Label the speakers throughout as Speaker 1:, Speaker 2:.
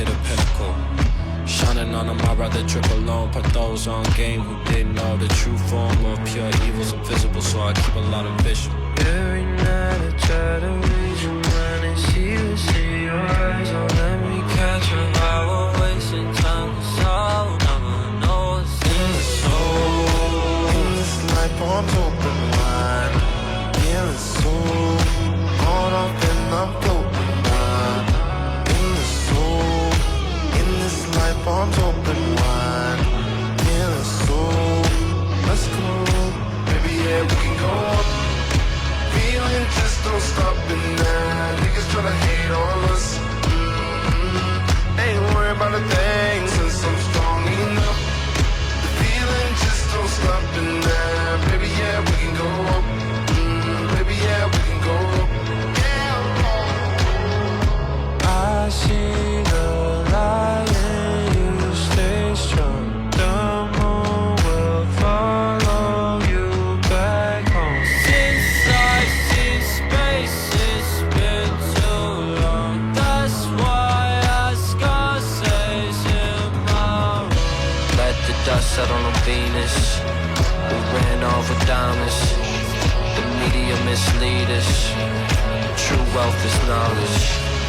Speaker 1: hit a pinnacle. Shining on them, I'd rather trip alone. Put those on game who didn't know the true form of pure evil's invisible, so I keep a lot of vision. Every night I try to reach your mind and see your eyes. Don't let me catch a vibe, we're wasting time. Cause all never know what's in the soul.
Speaker 2: In this life, arms open wide. Feeling so caught up and I'm floating wide. In the soul. In this life, arms open wide. Feeling so. Let's go. Baby, yeah, we can go up. Feeling just don't stop in there. Niggas tryna hate on us. Ain't worried about a thing since I'm strong enough. The feeling just don't stop in there. Baby, yeah, we can go up. Baby, yeah, we can go up.
Speaker 1: I see the light and you stay strong. The moon will follow you back home. Since I see space, it's been too long. That's why I Scarface in my room. Let the dust settle on Venus. We ran over diamonds. The media mislead us. True wealth is knowledge.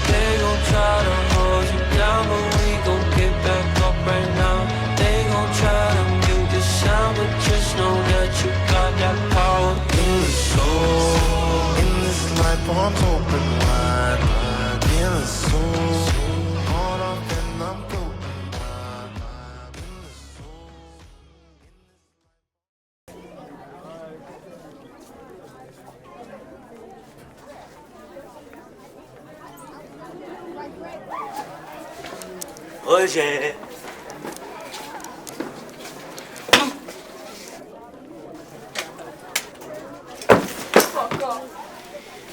Speaker 1: They gon' try to hold you down, but we gon' get back up right now. They gon' try to mute the sound, but just know that you got that power in the soul.
Speaker 2: In this life, arms open wide. Feeling so caught up and I'm floating wide. In the soul.
Speaker 3: Roger.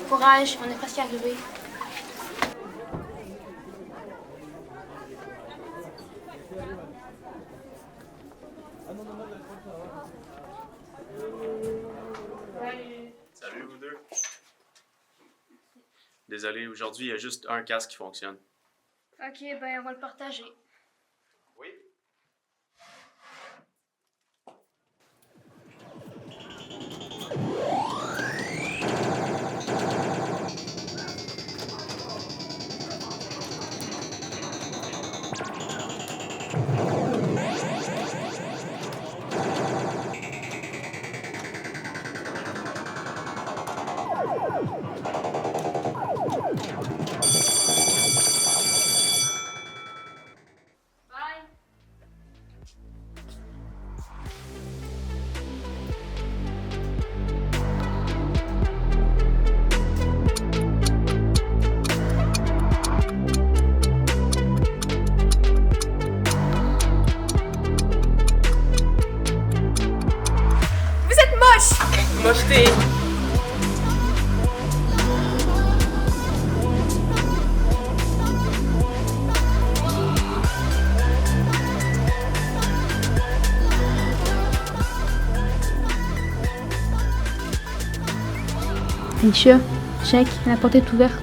Speaker 4: Courage, on est presque arrivé.
Speaker 5: Salut vous deux. Désolé, aujourd'hui il y a juste un casque qui fonctionne.
Speaker 4: Ok, ben on va le partager.
Speaker 5: Oui.
Speaker 4: Bye! Vous êtes moche!
Speaker 6: Mocheté.
Speaker 4: Aisha, check, la porte est ouverte.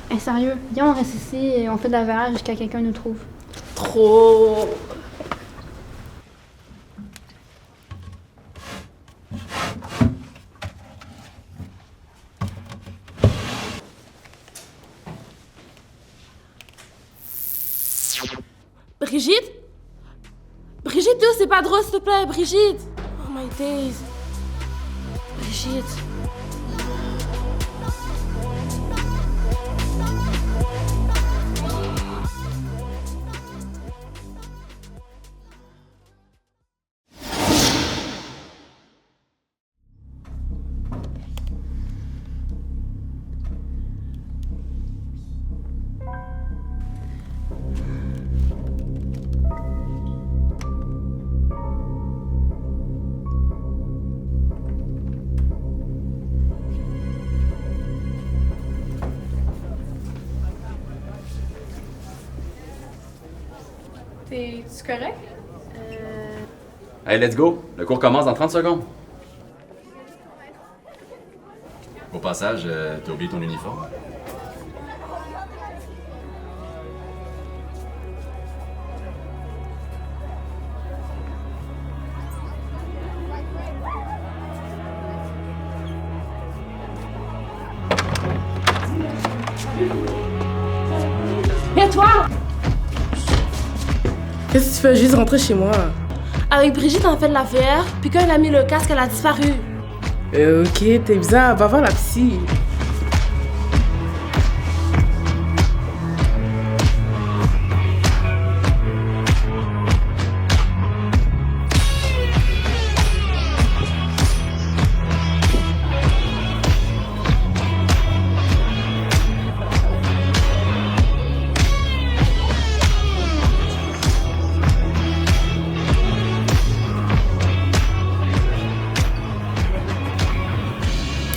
Speaker 4: Hey, sérieux, viens on reste ici et on fait de la verre jusqu'à quelqu'un nous trouve.
Speaker 6: Trop. Brigitte? Brigitte, deux, c'est pas drôle, s'il te plaît, Brigitte! Oh my days. Brigitte. T'es-tu correct?
Speaker 5: Hey, let's go! Le cours commence dans 30 secondes.
Speaker 3: passage, t'as oublié ton uniforme?
Speaker 6: Et toi?
Speaker 7: Qu'est-ce que tu fais? Juste rentrer chez moi.
Speaker 6: Avec Brigitte, on a fait de la VR, puis quand elle a mis le casque, elle a disparu.
Speaker 7: Ok, t'es bizarre. Va voir la psy.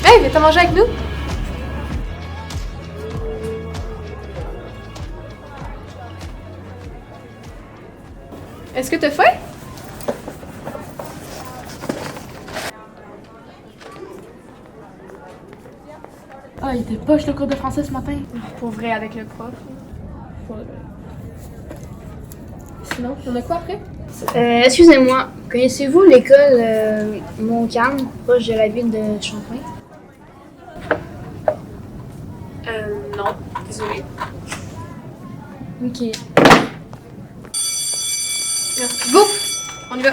Speaker 4: Hey, viens-t'en manger avec nous? Est-ce que t'as faim?
Speaker 6: Ah, il était poche le cours de français ce matin.
Speaker 4: Pour vrai, avec le prof.
Speaker 6: Sinon, on a quoi après?
Speaker 4: Excusez-moi, connaissez-vous l'école Montcalm, proche de la ville de Champlain?
Speaker 6: Non, désolée.
Speaker 4: Ok. Go! On y va!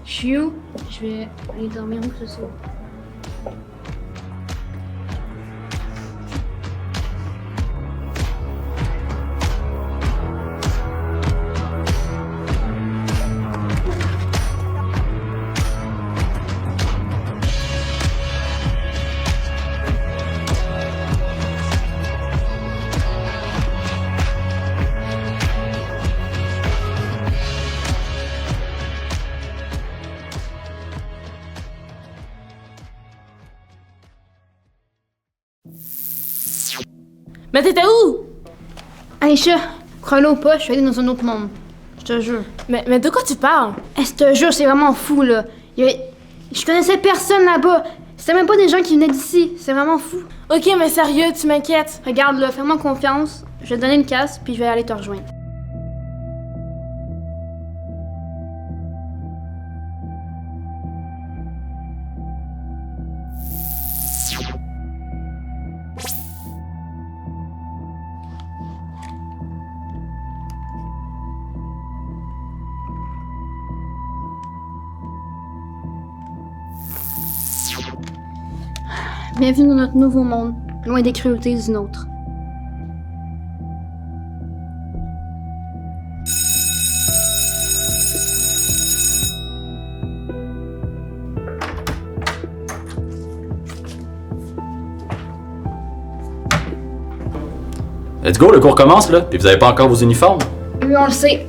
Speaker 4: Je suis où? Je vais aller dormir où ce soir?
Speaker 6: Mais t'étais où?
Speaker 4: Aïcha, crois-le ou pas, je suis allée dans un autre monde. Je te jure.
Speaker 6: Mais de quoi tu parles?
Speaker 4: Je te jure, c'est vraiment fou, là. Je connaissais personne là-bas. C'était même pas des gens qui venaient d'ici. C'est vraiment fou.
Speaker 6: Ok, mais sérieux, tu m'inquiètes.
Speaker 4: Regarde, là, fais-moi confiance. Je vais te donner une casse, puis je vais aller te rejoindre. Bienvenue dans notre nouveau monde, loin des cruautés du nôtre.
Speaker 3: Let's go, le cours commence là, puis vous avez pas encore vos uniformes?
Speaker 4: Oui, on le sait.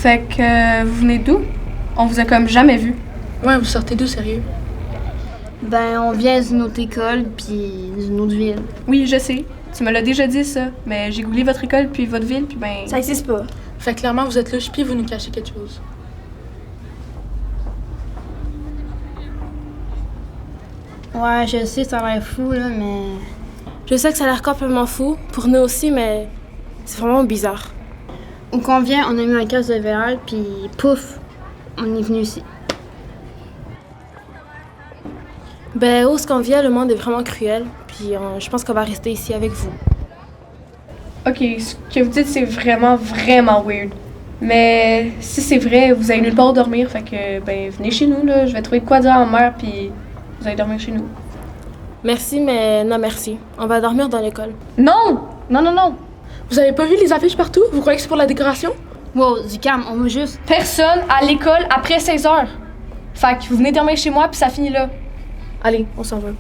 Speaker 8: Fait que vous venez d'où? On vous a comme jamais vu.
Speaker 7: Ouais, vous sortez d'où, sérieux?
Speaker 4: Ben, on vient d'une autre école, puis d'une autre ville.
Speaker 8: Oui, je sais. Tu me l'as déjà dit ça. Mais j'ai googlé votre école puis votre ville puis ben.
Speaker 6: Ça existe pas.
Speaker 7: Fait que clairement, vous êtes louche puis vous nous cachez quelque chose.
Speaker 4: Ouais, je sais, ça a l'air fou, là, mais...
Speaker 6: Je sais que ça a l'air complètement fou, pour nous aussi, mais c'est vraiment bizarre.
Speaker 4: Où qu'on vient, on a mis un casque de VR, puis pouf, on est venu ici.
Speaker 6: Ben, où est-ce qu'on vient, le monde est vraiment cruel, puis je pense qu'on va rester ici avec vous.
Speaker 8: Ok, ce que vous dites c'est vraiment weird. Mais si c'est vrai, vous avez nulle part où dormir, fait que ben venez chez nous là. Je vais trouver de quoi dire en mer puis vous allez dormir chez nous.
Speaker 6: Merci, mais non merci. On va dormir dans l'école.
Speaker 8: Non! Non, non, non!
Speaker 7: Vous avez pas vu les affiches partout? Vous croyez que c'est pour la décoration?
Speaker 4: Wow, du calme, on veut juste.
Speaker 8: Personne à l'école après 16 heures. Fait que vous venez dormir chez moi puis ça finit là. Allez, on s'en va.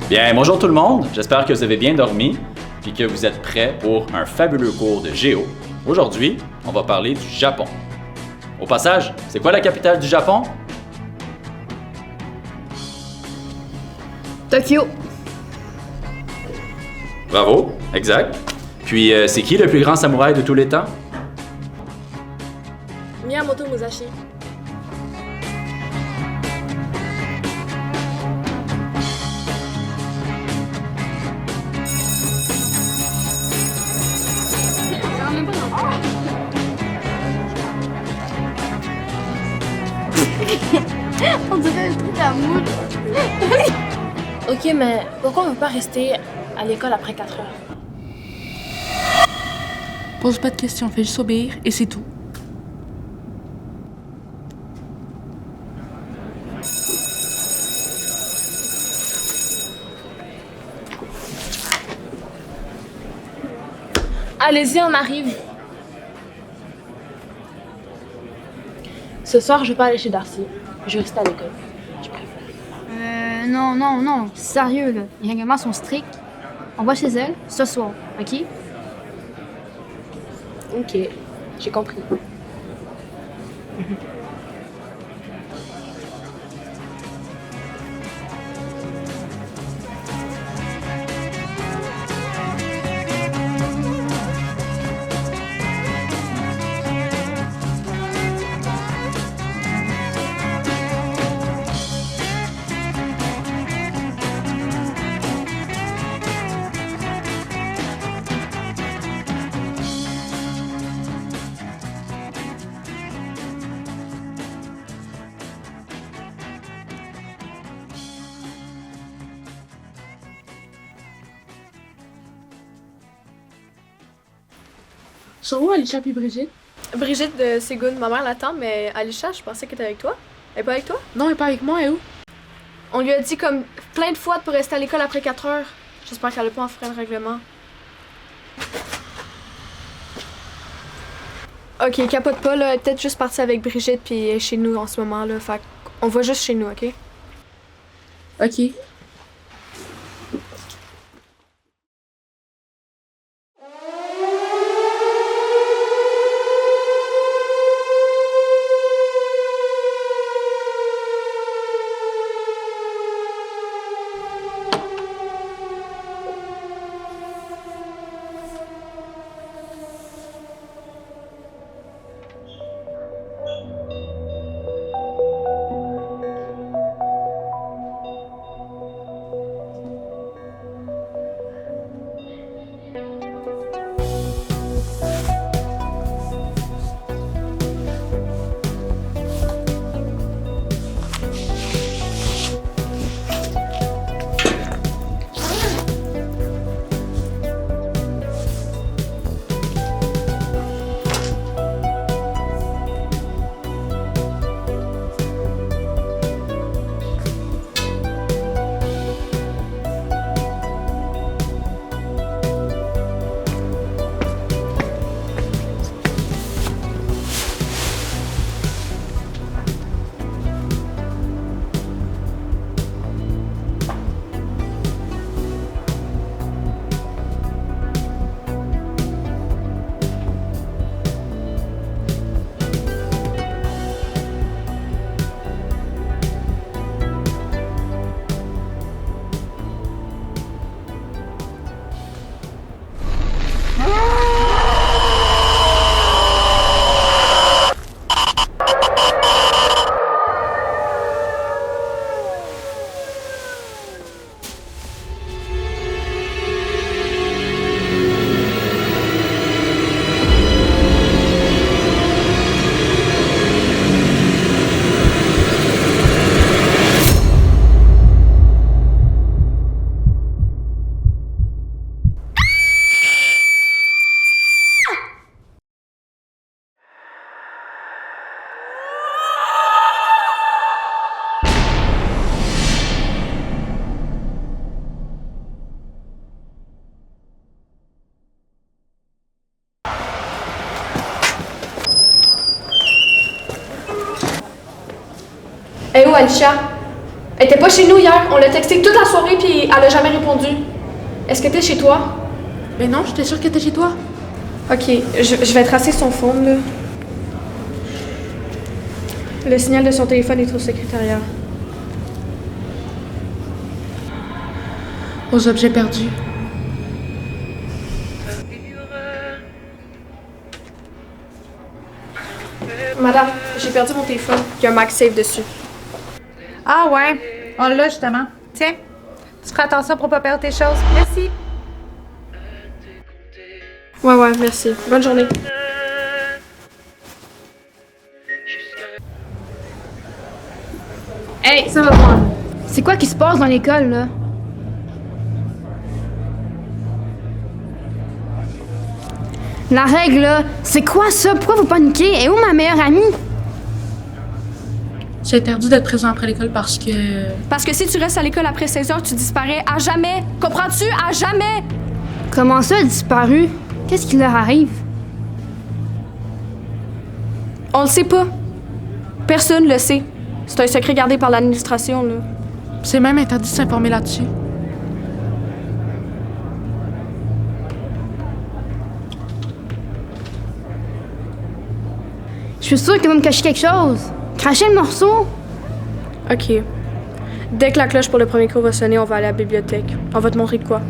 Speaker 3: Bien, bonjour tout le monde. J'espère que vous avez bien dormi puis que vous êtes prêts pour un fabuleux cours de géo. Aujourd'hui, on va parler du Japon. Au passage, c'est quoi la capitale du Japon?
Speaker 4: Tokyo.
Speaker 3: Bravo, exact. Puis, c'est qui le plus grand samouraï de tous les temps?
Speaker 6: Miyamoto Musashi.
Speaker 4: On dirait le truc à moule.
Speaker 6: Ok, mais pourquoi on veut pas rester à l'école après 4 heures?
Speaker 7: Pose pas de questions, fais juste obéir et c'est tout.
Speaker 6: Allez-y, on arrive. Ce soir, je vais pas aller chez Darcy. Je vais rester à l'école. Je préfère.
Speaker 4: Non. Sérieux, là. Les règlements sont stricts. On va chez elle ce soir, ok?
Speaker 6: Ok, j'ai compris.
Speaker 7: Sont où Alicia puis Brigitte?
Speaker 8: Brigitte de Ségoune, ma mère l'attend, mais Alicia, je pensais qu'elle était avec toi. Elle est pas avec toi?
Speaker 7: Non, elle est pas avec moi, elle est où?
Speaker 8: On lui a dit comme plein de fois de pas rester à l'école après 4 heures. J'espère qu'elle a pas enfreint le règlement. Ok, capote pas, là. Elle est peut-être juste partie avec Brigitte puis elle est chez nous en ce moment, là. Fait qu'on va juste chez nous, ok?
Speaker 7: Ok.
Speaker 8: Alicia? Elle était pas chez nous hier. On l'a texté toute la soirée puis elle a jamais répondu. Est-ce qu'elle était chez toi?
Speaker 7: Ben non, j'étais sûre qu'elle était chez toi.
Speaker 8: Ok, je vais tracer son phone, là. Le signal de son téléphone est au secrétariat.
Speaker 7: Aux objets perdus.
Speaker 8: Madame, j'ai perdu mon téléphone. Il y a un MagSafe dessus.
Speaker 9: Ah ouais, on l'a justement. Tiens, tu feras attention pour pas perdre tes choses. Merci.
Speaker 8: Ouais, merci. Bonne journée.
Speaker 4: Hey, ça va pas. C'est quoi qui se passe dans l'école, là? La règle, là, c'est quoi ça? Pourquoi vous paniquez? Et où ma meilleure amie?
Speaker 7: C'est interdit d'être présent après l'école parce que...
Speaker 8: Parce que si tu restes à l'école après 16 heures, tu disparais à jamais. Comprends-tu? À jamais!
Speaker 4: Comment ça, elle a disparu? Qu'est-ce qui leur arrive?
Speaker 8: On le sait pas. Personne le sait. C'est un secret gardé par l'administration, là.
Speaker 7: C'est même interdit de s'informer là-dessus.
Speaker 4: Je suis sûre qu'elle va me cacher quelque chose. Cracher le morceau?
Speaker 8: OK. Dès que la cloche pour le premier cours va sonner, on va aller à la bibliothèque. On va te montrer de quoi.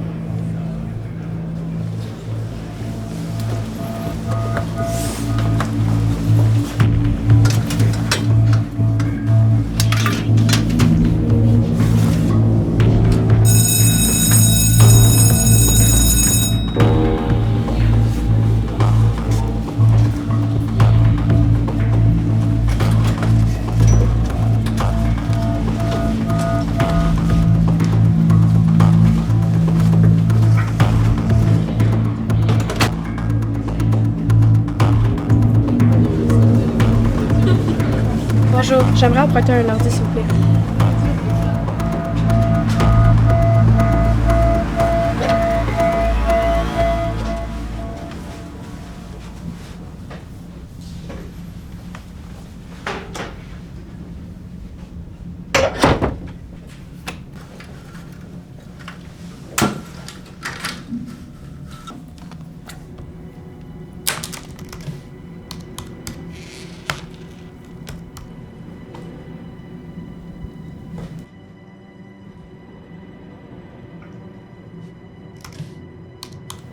Speaker 8: Bonjour, j'aimerais emprunter un ordi, s'il vous plaît.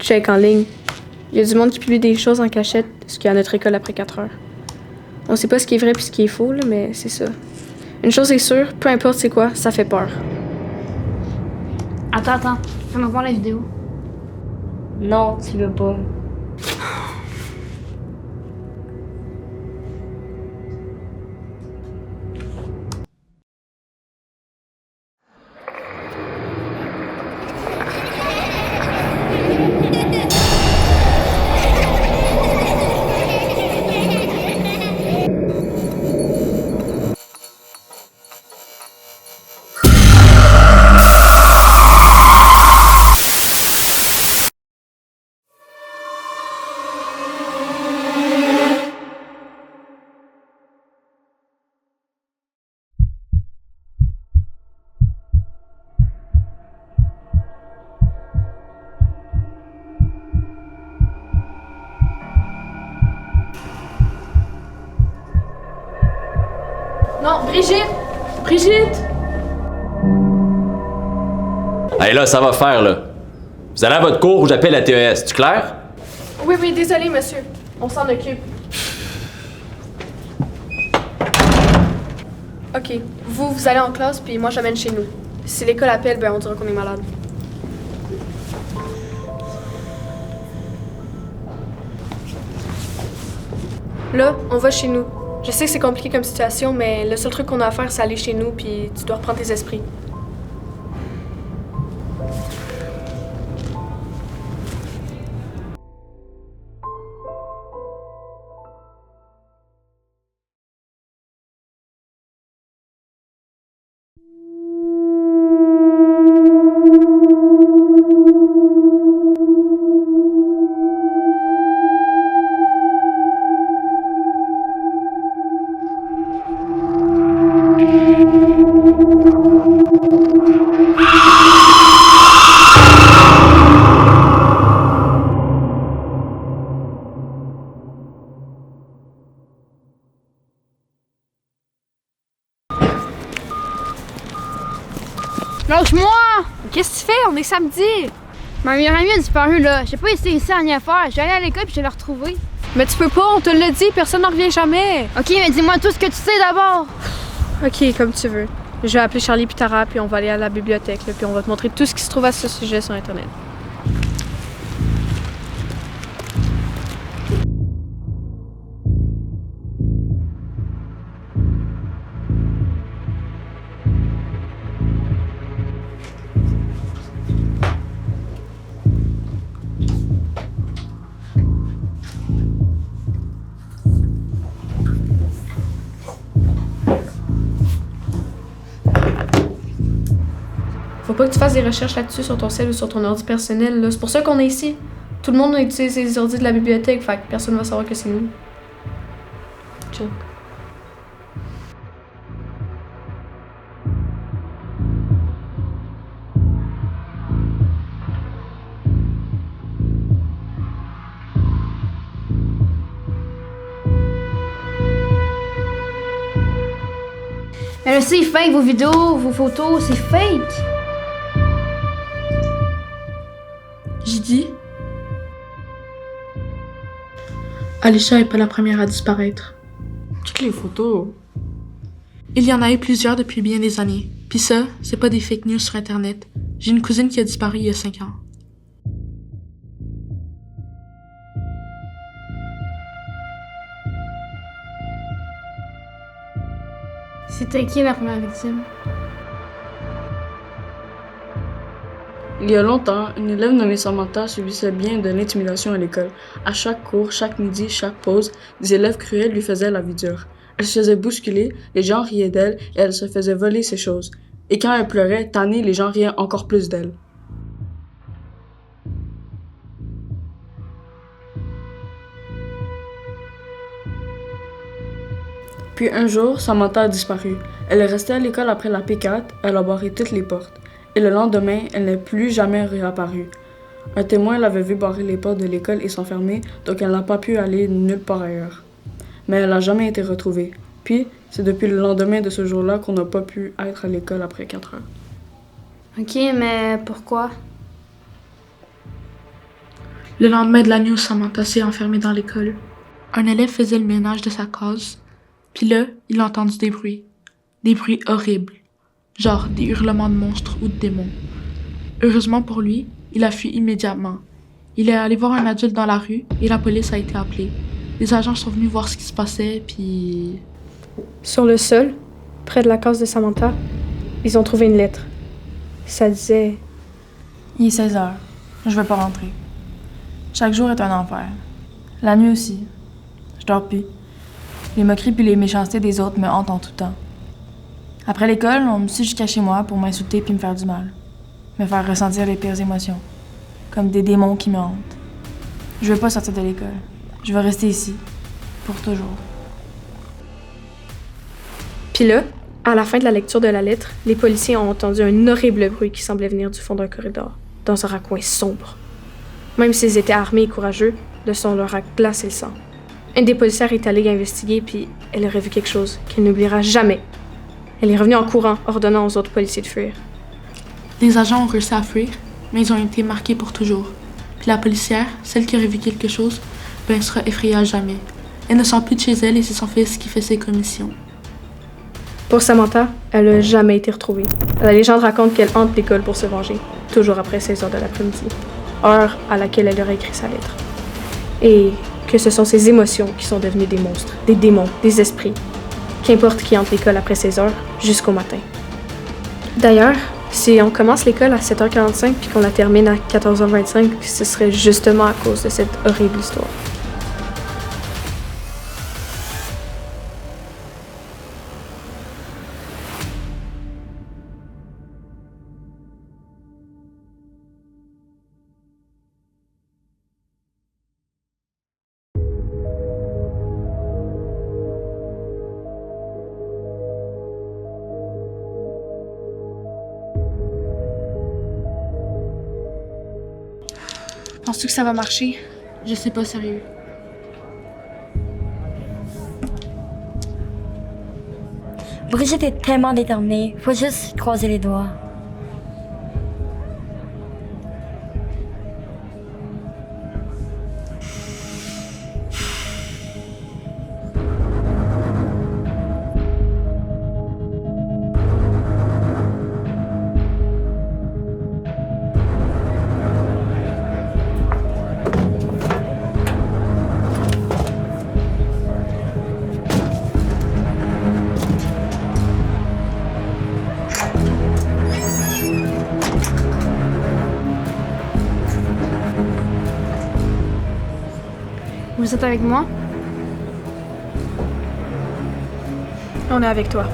Speaker 8: Check en ligne. Il y a du monde qui publie des choses en cachette, ce qu'il y a à notre école après 4 heures. On sait pas ce qui est vrai puis ce qui est faux, là, mais c'est ça. Une chose est sûre, peu importe c'est quoi, ça fait peur.
Speaker 4: Attends. Fais-moi voir la vidéo.
Speaker 10: Non, tu veux pas.
Speaker 8: Non, Brigitte! Brigitte!
Speaker 3: Allez là, ça va faire, là. Vous allez à votre cours où j'appelle la TES, c'est clair?
Speaker 8: Oui, désolé, monsieur. On s'en occupe. OK. Vous allez en classe, puis moi, j'amène chez nous. Si l'école appelle, ben on dira qu'on est malade. Là, on va chez nous. Je sais que c'est compliqué comme situation, mais le seul truc qu'on a à faire, c'est aller chez nous, puis tu dois reprendre tes esprits.
Speaker 4: Lâche-moi!
Speaker 9: Qu'est-ce que tu fais? On est samedi!
Speaker 4: Ma meilleure amie a disparu là. J'ai pas essayé ici à rien faire. Je vais aller à l'école puis je vais la retrouver.
Speaker 9: Mais tu peux pas, on te l'a dit, personne n'en revient jamais!
Speaker 4: Ok, mais dis-moi tout ce que tu sais d'abord.
Speaker 8: Ok, comme tu veux. Je vais appeler Charlie puis Tara, puis on va aller à la bibliothèque, là, puis on va te montrer tout ce qui se trouve à ce sujet sur Internet. Faut pas que tu fasses des recherches là-dessus sur ton cell ou sur ton ordi personnel, là. C'est pour ça qu'on est ici. Tout le monde a utilisé les ordi de la bibliothèque, fait que personne va savoir que c'est nous. Chill.
Speaker 4: Mais je sais, c'est fake, vos vidéos, vos photos, c'est fake.
Speaker 7: J'ai dit. Alisha est pas la première à disparaître.
Speaker 6: Check les photos.
Speaker 7: Il y en a eu plusieurs depuis bien des années. Puis ça, c'est pas des fake news sur Internet. J'ai une cousine qui a disparu il y a 5 ans.
Speaker 4: C'était qui la première victime?
Speaker 11: Il y a longtemps, une élève nommée Samantha subissait bien de l'intimidation à l'école. À chaque cours, chaque midi, chaque pause, des élèves cruels lui faisaient la vie dure. Elle se faisait bousculer, les gens riaient d'elle et elle se faisait voler ses choses. Et quand elle pleurait, tannée, les gens riaient encore plus d'elle. Puis un jour, Samantha a disparu. Elle est restée à l'école après la P4, elle a barré toutes les portes. Et le lendemain, elle n'est plus jamais réapparue. Un témoin l'avait vu barrer les portes de l'école et s'enfermer, donc elle n'a pas pu aller nulle part ailleurs. Mais elle n'a jamais été retrouvée. Puis, c'est depuis le lendemain de ce jour-là qu'on n'a pas pu être à l'école après 4 heures.
Speaker 4: Ok, mais pourquoi?
Speaker 7: Le lendemain de la news, Samantha s'est enfermée dans l'école. Un élève faisait le ménage de sa case. Puis là, il a entendu des bruits. Des bruits horribles. Genre des hurlements de monstres ou de démons. Heureusement pour lui, il a fui immédiatement. Il est allé voir un adulte dans la rue et la police a été appelée. Les agents sont venus voir ce qui se passait, puis...
Speaker 8: Sur le sol, près de la case de Samantha, ils ont trouvé une lettre. Ça disait...
Speaker 12: Il est 16 heures. Je veux pas rentrer. Chaque jour est un enfer. La nuit aussi. Je dors plus. Les moqueries puis les méchancetés des autres me hantent en tout temps. Après l'école, on me suit jusqu'à chez moi pour m'insulter puis me faire du mal. Me faire ressentir les pires émotions. Comme des démons qui me hantent. Je veux pas sortir de l'école. Je veux rester ici. Pour toujours.
Speaker 8: Puis là, à la fin de la lecture de la lettre, les policiers ont entendu un horrible bruit qui semblait venir du fond d'un corridor, dans un raccoin sombre. Même s'ils étaient armés et courageux, le son leur a glacé le sang. Une des policières est allée investiguer, puis elle aurait vu quelque chose qu'elle n'oubliera jamais. Elle est revenue en courant, ordonnant aux autres policiers de fuir.
Speaker 7: Les agents ont réussi à fuir, mais ils ont été marqués pour toujours. Puis la policière, celle qui aurait vu quelque chose, ben sera effrayée à jamais. Elle ne sort plus de chez elle et c'est son fils qui fait ses commissions.
Speaker 8: Pour Samantha, elle n'a jamais été retrouvée. La légende raconte qu'elle hante l'école pour se venger, toujours après 16 heures de l'après-midi, heure à laquelle elle aurait écrit sa lettre. Et que ce sont ses émotions qui sont devenues des monstres, des démons, des esprits. Qu'importe qui hante l'école après 16 heures, jusqu'au matin. D'ailleurs, si on commence l'école à 7h45 puis qu'on la termine à 14h25, ce serait justement à cause de cette horrible histoire.
Speaker 7: Penses-tu que ça va marcher? Je sais pas, sérieux.
Speaker 10: Brigitte est tellement déterminée. Faut juste croiser les doigts.
Speaker 4: Vous êtes avec moi?
Speaker 12: On est avec toi.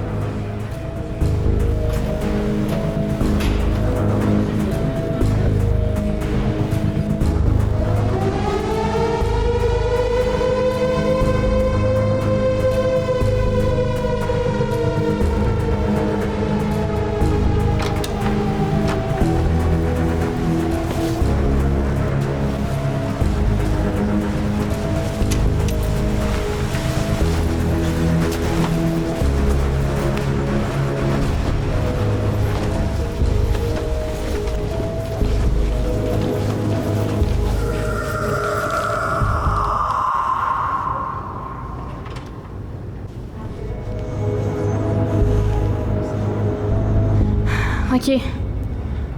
Speaker 4: Ok,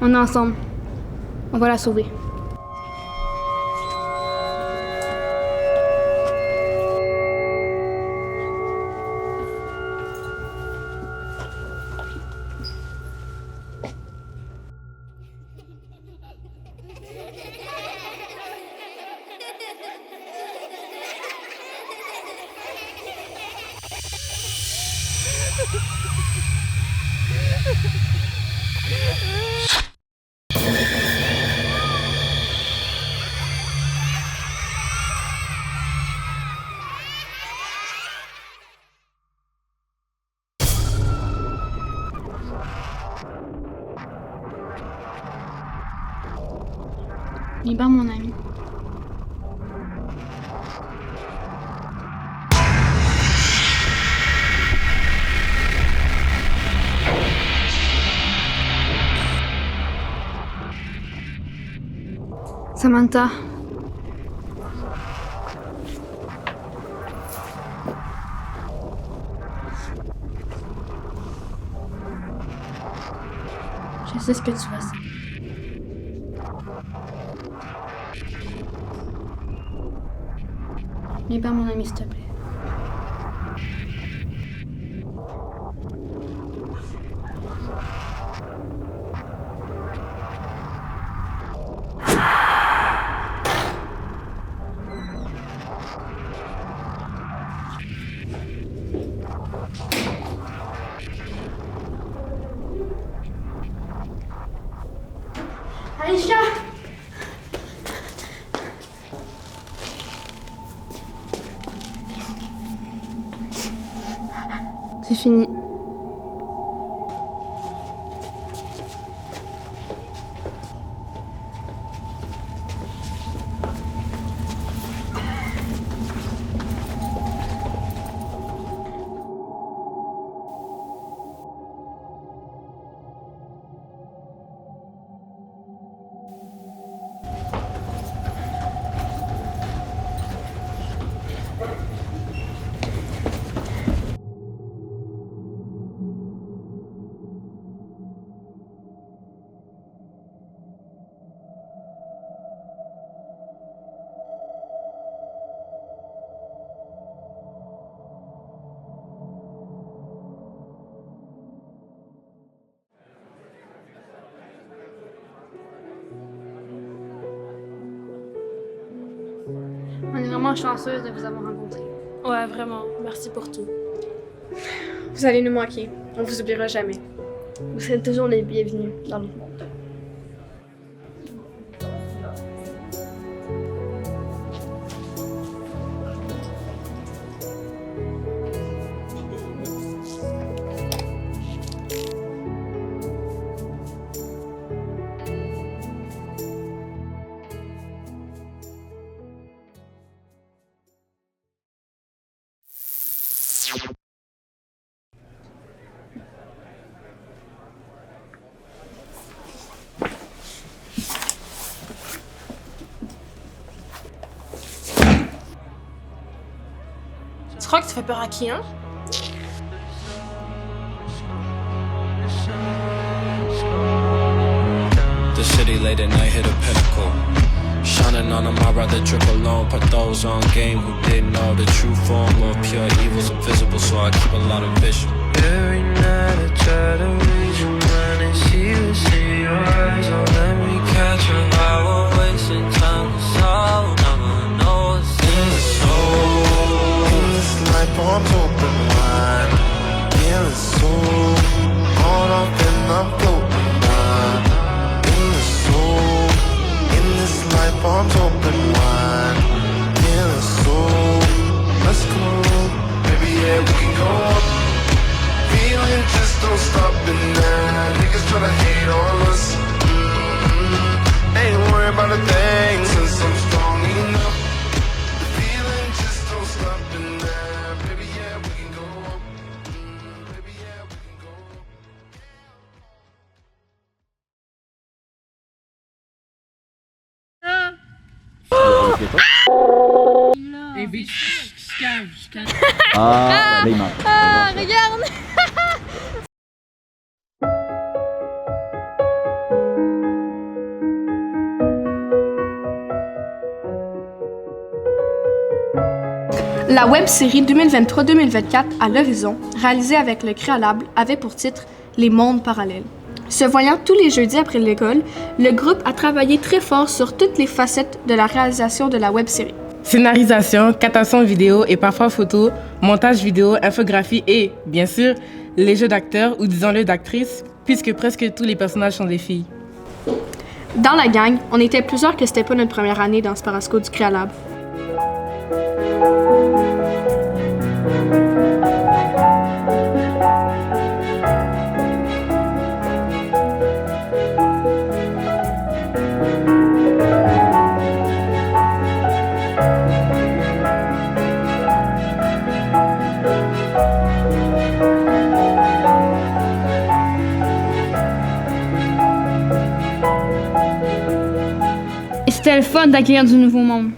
Speaker 4: on est ensemble. On va la sauver. Il est pas mon ami. Samantha. Je sais ce que tu ressens. Viens pas mon ami, s'il te plaît. Aïcha! C'est fini. On est vraiment chanceuse de vous avoir rencontré.
Speaker 6: Ouais, vraiment. Merci pour tout.
Speaker 8: Vous allez nous manquer. On vous oubliera jamais.
Speaker 10: Vous serez toujours les bienvenus dans notre monde.
Speaker 6: Tu crois que tu fais peur à qui, hein?
Speaker 1: The city late at night hit a pinnacle. Shining on them, I'd rather trip alone. Put those on game who didn't know the true form of pure evil's invisible, so I keep a lot of vision. Every night I try to read your mind and see your eyes. Oh, let me catch a lie, we're wasting time. It's all never know what's in the soul.
Speaker 2: about a thing since I'm strong enough. The feeling just don't stop in there. Baby, yeah, we can go up. Baby, yeah, we can go up.
Speaker 3: Ah, là, il manque.
Speaker 4: Ah, regarde!
Speaker 8: La web-série 2023-2024 à l'horizon, réalisée avec le Créalable, avait pour titre Les mondes parallèles. Se voyant tous les jeudis après l'école, le groupe a travaillé très fort sur toutes les facettes de la réalisation de la web-série.
Speaker 13: Scénarisation, captation vidéo et parfois photo, montage vidéo, infographie et, bien sûr, les jeux d'acteurs ou disons-le d'actrices, puisque presque tous les personnages sont des filles.
Speaker 8: Dans la gang, on était plusieurs que c'était pas notre première année dans ce Parasco du Créalable.
Speaker 4: Et c'était le fun d'accueillir du nouveau monde.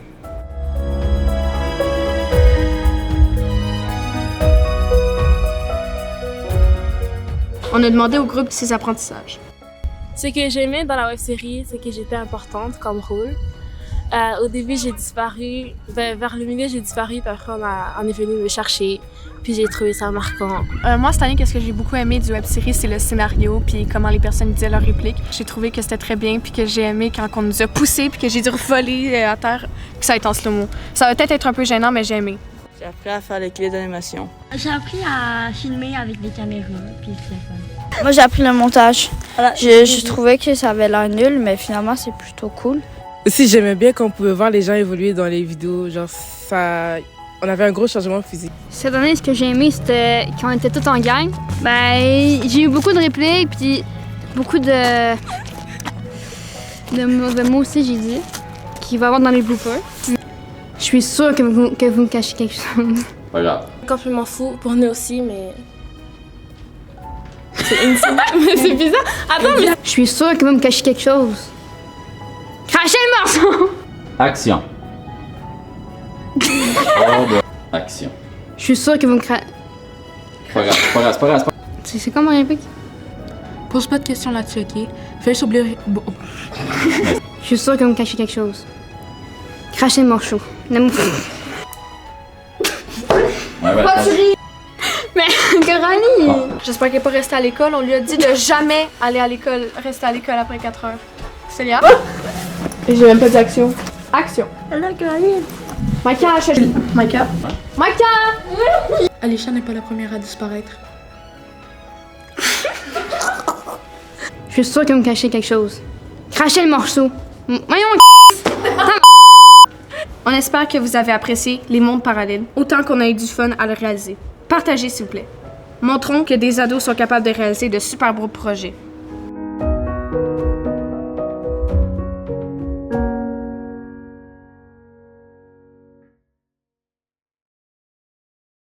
Speaker 8: On a demandé au groupe ses apprentissages.
Speaker 6: Ce que j'aimais dans la web-série, c'est que j'étais importante comme rôle. Au début, j'ai disparu. Vers le milieu, j'ai disparu, puis après, on est venu me chercher. Puis j'ai trouvé ça marquant.
Speaker 8: Moi, cette année, qu'est-ce que j'ai beaucoup aimé du web-série, c'est le scénario, puis comment les personnes disaient leurs répliques. J'ai trouvé que c'était très bien, puis que j'ai aimé quand on nous a poussés, puis que j'ai dû voler à terre, que ça a été en slow-mo. Ça va peut-être être un peu gênant, mais j'ai aimé.
Speaker 11: J'ai appris à faire les clés d'animation.
Speaker 10: J'ai appris à filmer avec des caméras, puis c'est fun. Moi, j'ai appris le montage. Je trouvais que ça avait l'air nul, mais finalement, c'est plutôt cool.
Speaker 13: Aussi, j'aimais bien qu'on pouvait voir les gens évoluer dans les vidéos. Genre, ça... On avait un gros changement physique.
Speaker 4: Cette année, ce que j'ai aimé, c'était quand on était tous en gang. Ben, j'ai eu beaucoup de répliques, puis beaucoup de mauvais mots aussi, j'ai dit, qu'il va y avoir dans les bloopers. Je suis sûre que vous me cachez quelque chose.
Speaker 3: Pas grave.
Speaker 6: Complètement fou pour nous aussi, mais. C'est intime. C'est bizarre. Attends, mais.
Speaker 4: Je suis sûre que vous me cachez quelque chose. Crachez le morceau!
Speaker 3: Action. Oh, boy. Action.
Speaker 4: Je suis sûre que vous me crachez.
Speaker 3: Pas grave, pas grave, pas grave.
Speaker 4: C'est comme un réplique?
Speaker 7: Pose pas de questions là-dessus, ok? Fais juste oublier.
Speaker 4: Je suis sûre que vous me cachez quelque chose. Crachez le morceau.
Speaker 3: Ouais,
Speaker 4: Mais, Coralie!
Speaker 8: J'espère qu'elle n'est pas restée à l'école. On lui a dit de jamais aller à l'école, rester à l'école après 4 heures. Célia? Et j'ai même pas dit action. Action.
Speaker 10: Là, Coralie.
Speaker 8: Maïka, Maïka. Maïka!
Speaker 7: Alisha n'est pas la première à disparaître.
Speaker 4: Je suis sûre que vous me cachez quelque chose. Crachez le morceau. Voyons,
Speaker 8: On espère que vous avez apprécié Les mondes parallèles, autant qu'on a eu du fun à le réaliser. Partagez, s'il vous plaît. Montrons que des ados sont capables de réaliser de super beaux projets.